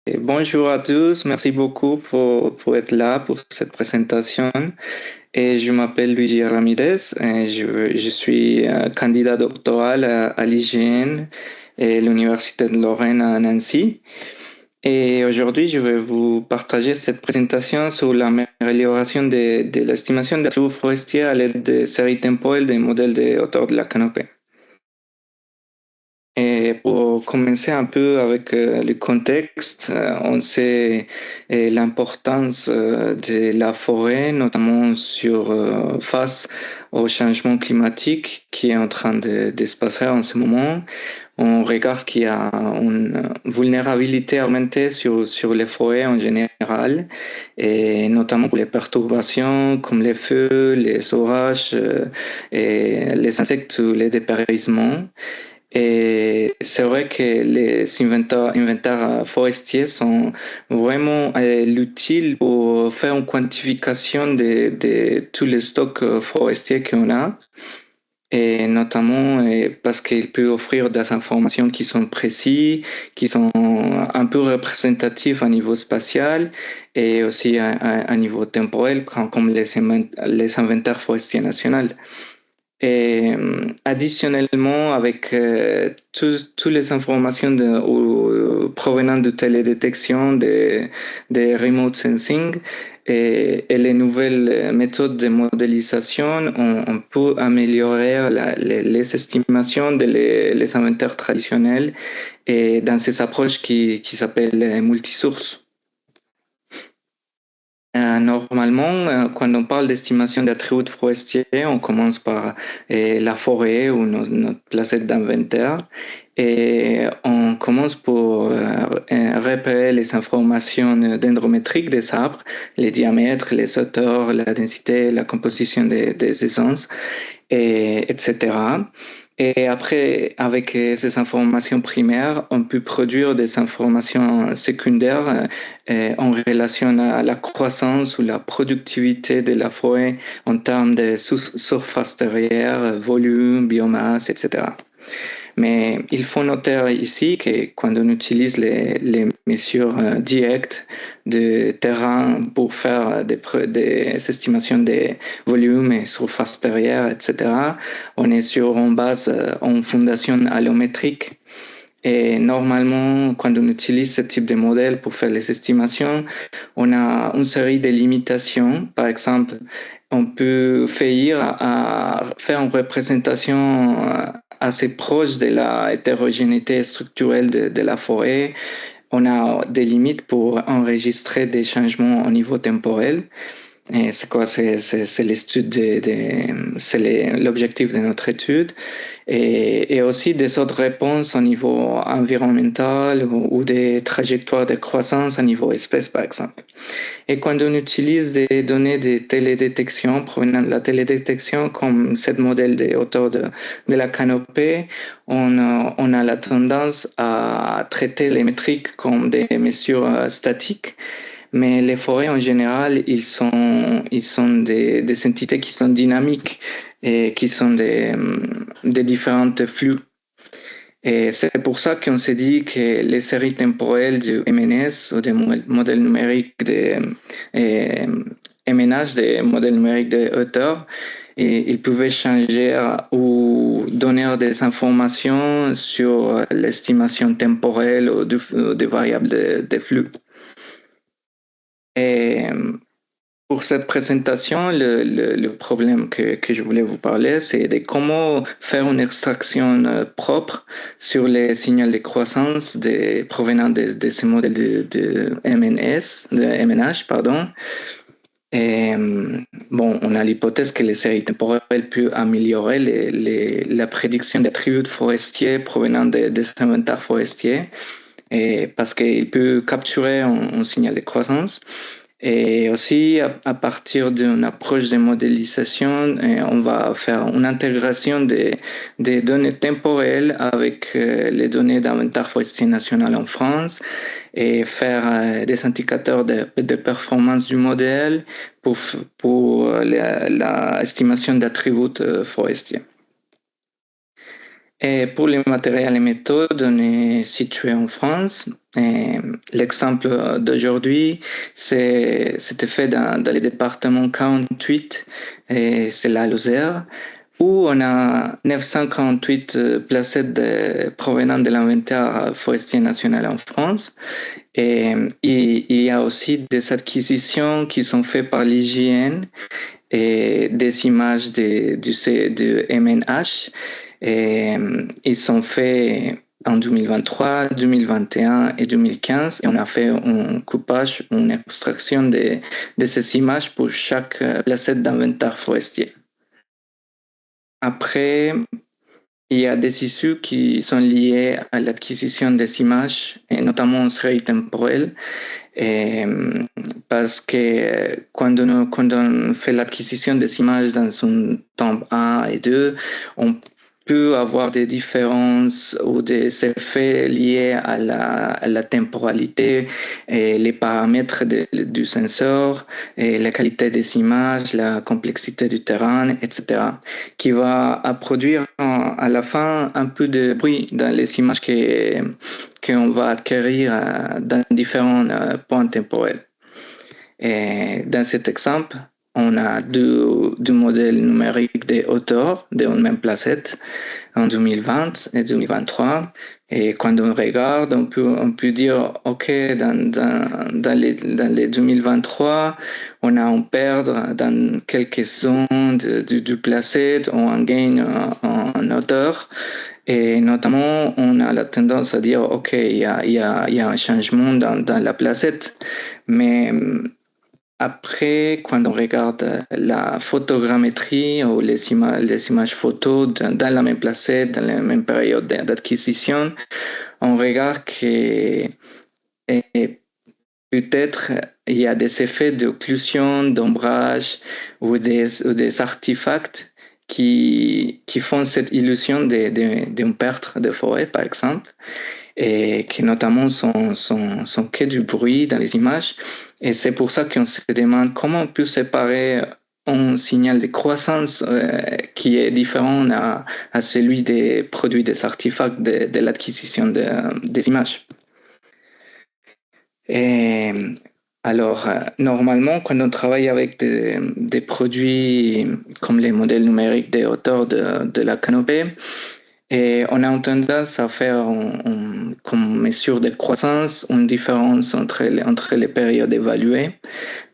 Et bonjour à tous, merci beaucoup pour être là pour cette présentation. Et je m'appelle Luigi Ramirez et je suis candidat doctoral à l'IGN et l'Université de Lorraine à Nancy. Et aujourd'hui, je vais vous partager cette présentation sur l'amélioration de l'estimation des attributs forestiers à l'aide de séries temporelles des modèles de hauteur de la canopée. Et pour commencer un peu avec le contexte, on sait l'importance de la forêt, notamment face au changement climatique qui est en train de se passer en ce moment. On regarde qu'il y a une vulnérabilité augmentée sur les forêts en général, et notamment pour les perturbations comme les feux, les orages, et les insectes ou les dépérissements. Et c'est vrai que les inventaires forestiers sont vraiment utiles pour faire une quantification de tous les stocks forestiers qu'on a, et notamment parce qu'il peut offrir des informations qui sont précises, qui sont un peu représentatives à niveau spatial et aussi à niveau temporel, comme les inventaires forestiers nationaux. Et additionnellement, avec toutes les informations provenant de télédétection, des remote sensing et les nouvelles méthodes de modélisation, on peut améliorer les estimations les inventaires traditionnels et dans ces approches qui s'appellent multisources. Normalement, quand on parle d'estimation d'attributs forestiers, on commence par la forêt ou notre placette d'inventaire, et on commence pour repérer les informations dendrométriques des arbres, les diamètres, les hauteurs, la densité, la composition des essences, etc. Et après, avec ces informations primaires, on peut produire des informations secondaires en relation à la croissance ou la productivité de la forêt en termes de surface terrière, volume, biomasse, etc. Mais il faut noter ici que quand on utilise les mesures directes de terrain pour faire des estimations des volumes et surfaces terrières, etc., on est sur une base en fondation allométrique. Et normalement, quand on utilise ce type de modèle pour faire les estimations, on a une série de limitations. Par exemple, on peut faire une représentation assez proche de la hétérogénéité structurelle de la forêt. On a des limites pour enregistrer des changements au niveau temporel. Et c'est quoi? C'est l'étude c'est l'objectif de notre étude. Et aussi des autres réponses au niveau environnemental ou des trajectoires de croissance à niveau espèce, par exemple. Et quand on utilise des données de télédétection provenant de la télédétection, comme ce modèle de hauteur de la canopée, on a la tendance à traiter les métriques comme des mesures statiques. Mais les forêts, en général, ils sont des entités qui sont dynamiques et qui sont des différents flux. Et c'est pour ça qu'on s'est dit que les séries temporelles du MNS ou des modèles numériques MNH, des modèles numériques de hauteur, et ils pouvaient changer ou donner des informations sur l'estimation temporelle ou des variables de flux. Et pour cette présentation, le problème que je voulais vous parler, c'est de comment faire une extraction propre sur les signaux de croissance provenant de ces modèles de MNH, pardon. Et bon, on a l'hypothèse que les séries temporelles peuvent améliorer la prédiction d'attributs forestiers provenant des inventaires forestiers, et parce qu'il peut capturer un signal de croissance. Et aussi, à partir d'une approche de modélisation, on va faire une intégration des données temporelles avec les données d'inventaire forestier national en France et faire des indicateurs de performance du modèle pour l'estimation d'attributs forestiers. Et pour les matériels et méthodes, on est situé en France. Et l'exemple d'aujourd'hui, c'était fait dans le département 48, et c'est la Lozère, où on a 948 placettes provenant de l'inventaire forestier national en France. Et il y a aussi des acquisitions qui sont faites par l'IGN et des images du MNH. Et, ils sont faits en 2023, 2021 et 2015. Et on a fait un coupage, une extraction de ces images pour chaque placette d'inventaire forestier. Après, il y a des issues qui sont liées à l'acquisition des images, et notamment en série temporelle. Et, parce que quand on fait l'acquisition des images dans un temps 1 et 2, on peut avoir des différences ou des effets liés à la temporalité et les paramètres du sensor et la qualité des images, la complexité du terrain, etc., qui va produire à la fin un peu de bruit dans les images qu'on va acquérir dans différents points temporels. Et dans cet exemple, on a deux modèles numériques de hauteur d'une même placette en 2020 et 2023. Et quand on regarde, on peut dire, OK, dans les 2023, on a un perdre dans quelques zones du placette ou un gain en hauteur. Et notamment, on a la tendance à dire, OK, il y a un changement dans la placette, mais après, quand on regarde la photogrammétrie ou les images photos dans la même placette, dans la même période d'acquisition, on regarde que peut-être il y a des effets d'occlusion, d'ombrage ou des artefacts qui font cette illusion d'une perte de forêt, par exemple, et qui notamment sont que du bruit dans les images. Et c'est pour ça qu'on se demande comment on peut séparer un signal de croissance qui est différent à celui des produits des artefacts de l'acquisition des images. Et alors, normalement, quand on travaille avec des produits comme les modèles numériques des hauteurs de la canopée, et on a tendance à faire, comme mesure de croissance, une différence entre les périodes évaluées.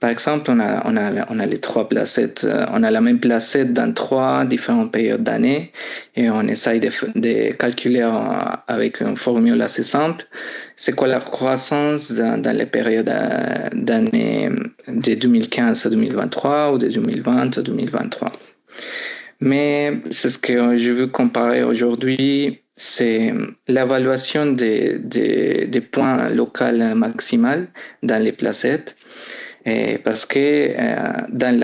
Par exemple, on a les trois placettes, on a la même placette dans trois différentes périodes d'année et on essaye de calculer avec une formule assez simple. C'est quoi la croissance dans les périodes d'année de 2015 à 2023 ou de 2020 à 2023. Mais c'est ce que je veux comparer aujourd'hui, c'est l'évaluation des points locaux maximaux dans les placettes. Et parce que dans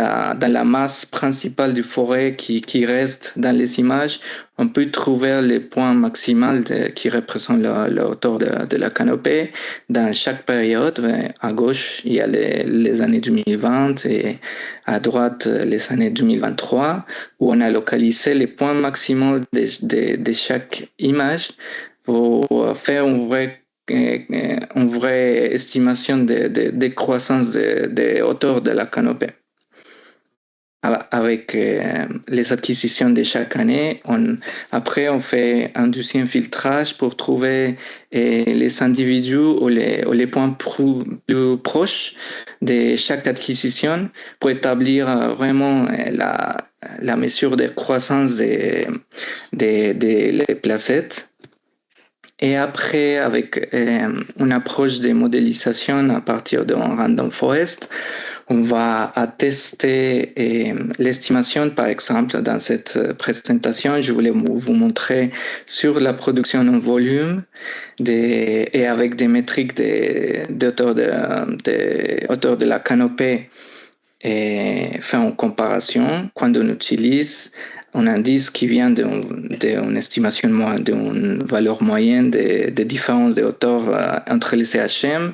la masse principale du forêt qui reste dans les images, on peut trouver les points maximaux qui représentent la hauteur de la canopée dans chaque période. À gauche, il y a les années 2020 et à droite, les années 2023, où on a localisé les points maximaux de chaque image pour faire une vraie estimation de croissance de hauteur de la canopée. Avec les acquisitions de chaque année, après on fait un deuxième filtrage pour trouver les individus ou les points plus proches de chaque acquisition pour établir vraiment la mesure de croissance des les placettes. Et après, avec une approche de modélisation à partir d'un random forest, on va tester l'estimation, par exemple, dans cette présentation, je voulais vous montrer sur la production en volume et avec des métriques d'auteur de la canopée et faire une comparaison quand on utilise un indice qui vient d'une estimation, d'une valeur moyenne des différences de hauteur entre les CHM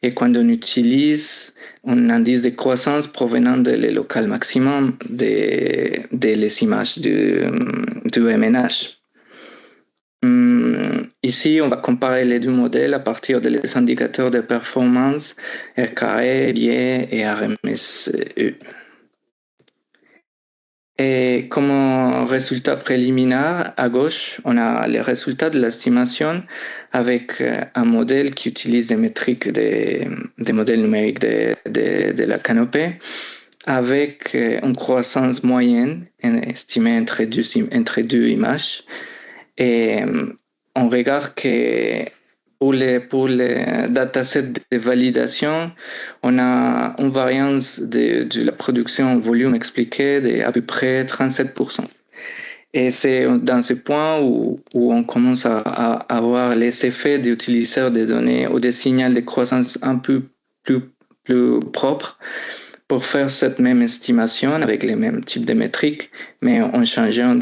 et quand on utilise un indice de croissance provenant de les local maximum des les images du MNH. Ici, on va comparer les deux modèles à partir des indicateurs de performance RKE, biais et RMSE. Et comme résultat préliminaire, à gauche, on a les résultats de l'estimation avec un modèle qui utilise des métriques des modèles numériques de la canopée, avec une croissance moyenne estimée entre deux images. Et on regarde que pour les datasets de validation, on a une variance de la production en volume expliquée d'à peu près 37%. Et c'est dans ce point où on commence à avoir les effets des utilisateurs des données ou des signaux de croissance un peu plus propres pour faire cette même estimation avec les mêmes types de métriques, mais en changeant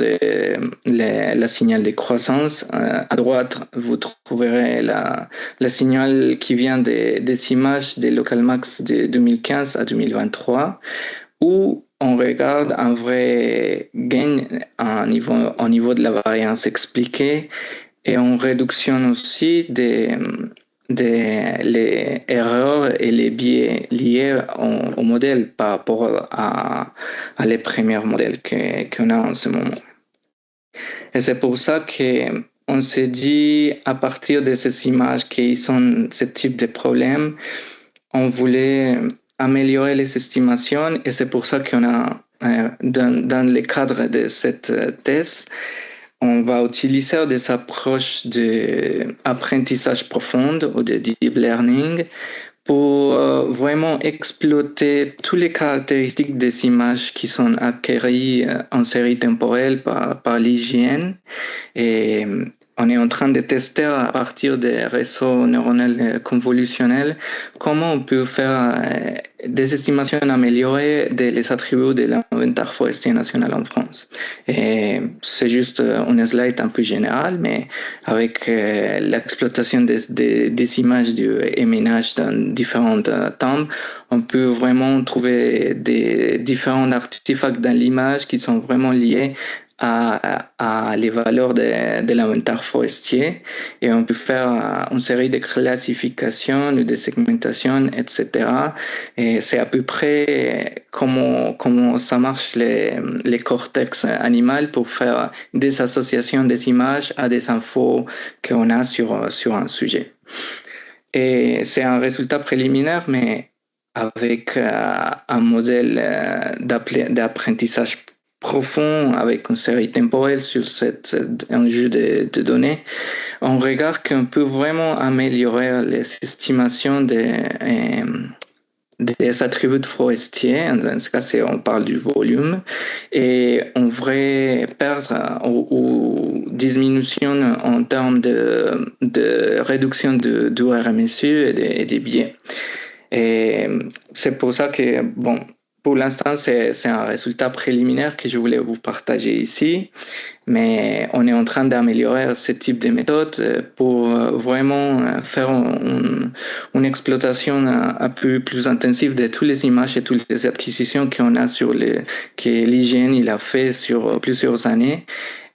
la signal de croissance. À droite, vous trouverez le signal qui vient des images des local max de 2015 à 2023, où on regarde un vrai gain au niveau de la variance expliquée et en réduction aussi les erreurs et les biais liés au modèle par rapport à les premiers modèles qu'on a en ce moment. Et c'est pour ça qu'on s'est dit, à partir de ces images qui sont ce type de problème, on voulait améliorer les estimations et c'est pour ça qu'on a, dans le cadre de cette thèse, on va utiliser des approches d'apprentissage profond ou de deep learning pour vraiment exploiter toutes les caractéristiques des images qui sont acquises en série temporelle par l'hygiène. Et on est en train de tester à partir des réseaux neuronaux convolutionnels comment on peut faire des estimations améliorées des attributs de l'inventaire forestier national en France. Et c'est juste une slide un peu générale, mais avec l'exploitation des images du MNH dans différents temps, on peut vraiment trouver des différents artefacts dans l'image qui sont vraiment liés à les valeurs de l'inventaire forestier et on peut faire une série de classifications, de segmentations, etc. Et c'est à peu près comment ça marche les cortex animaux pour faire des associations des images à des infos qu'on a sur un sujet. Et c'est un résultat préliminaire, mais avec un modèle d'apprentissage profond avec une série temporelle sur cet enjeu de données, on regarde qu'on peut vraiment améliorer les estimations des attributs forestiers. Dans ce cas, on parle du volume et on va perdre ou diminution en termes de réduction du RMSU et des biais. Et c'est pour ça que, bon, pour l'instant, c'est un résultat préliminaire que je voulais vous partager ici, mais on est en train d'améliorer ce type de méthode pour vraiment faire une exploitation un peu plus intensive de toutes les images et toutes les acquisitions qu'on a que l'hygiène il a fait sur plusieurs années.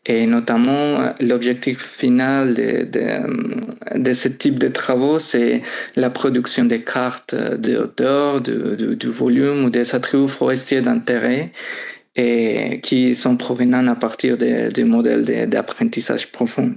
Et notamment, l'objectif final de ce type de travaux, c'est la production des cartes de hauteur, du volume ou des attributs forestiers d'intérêt et qui sont provenant à partir des modèles d'apprentissage profond.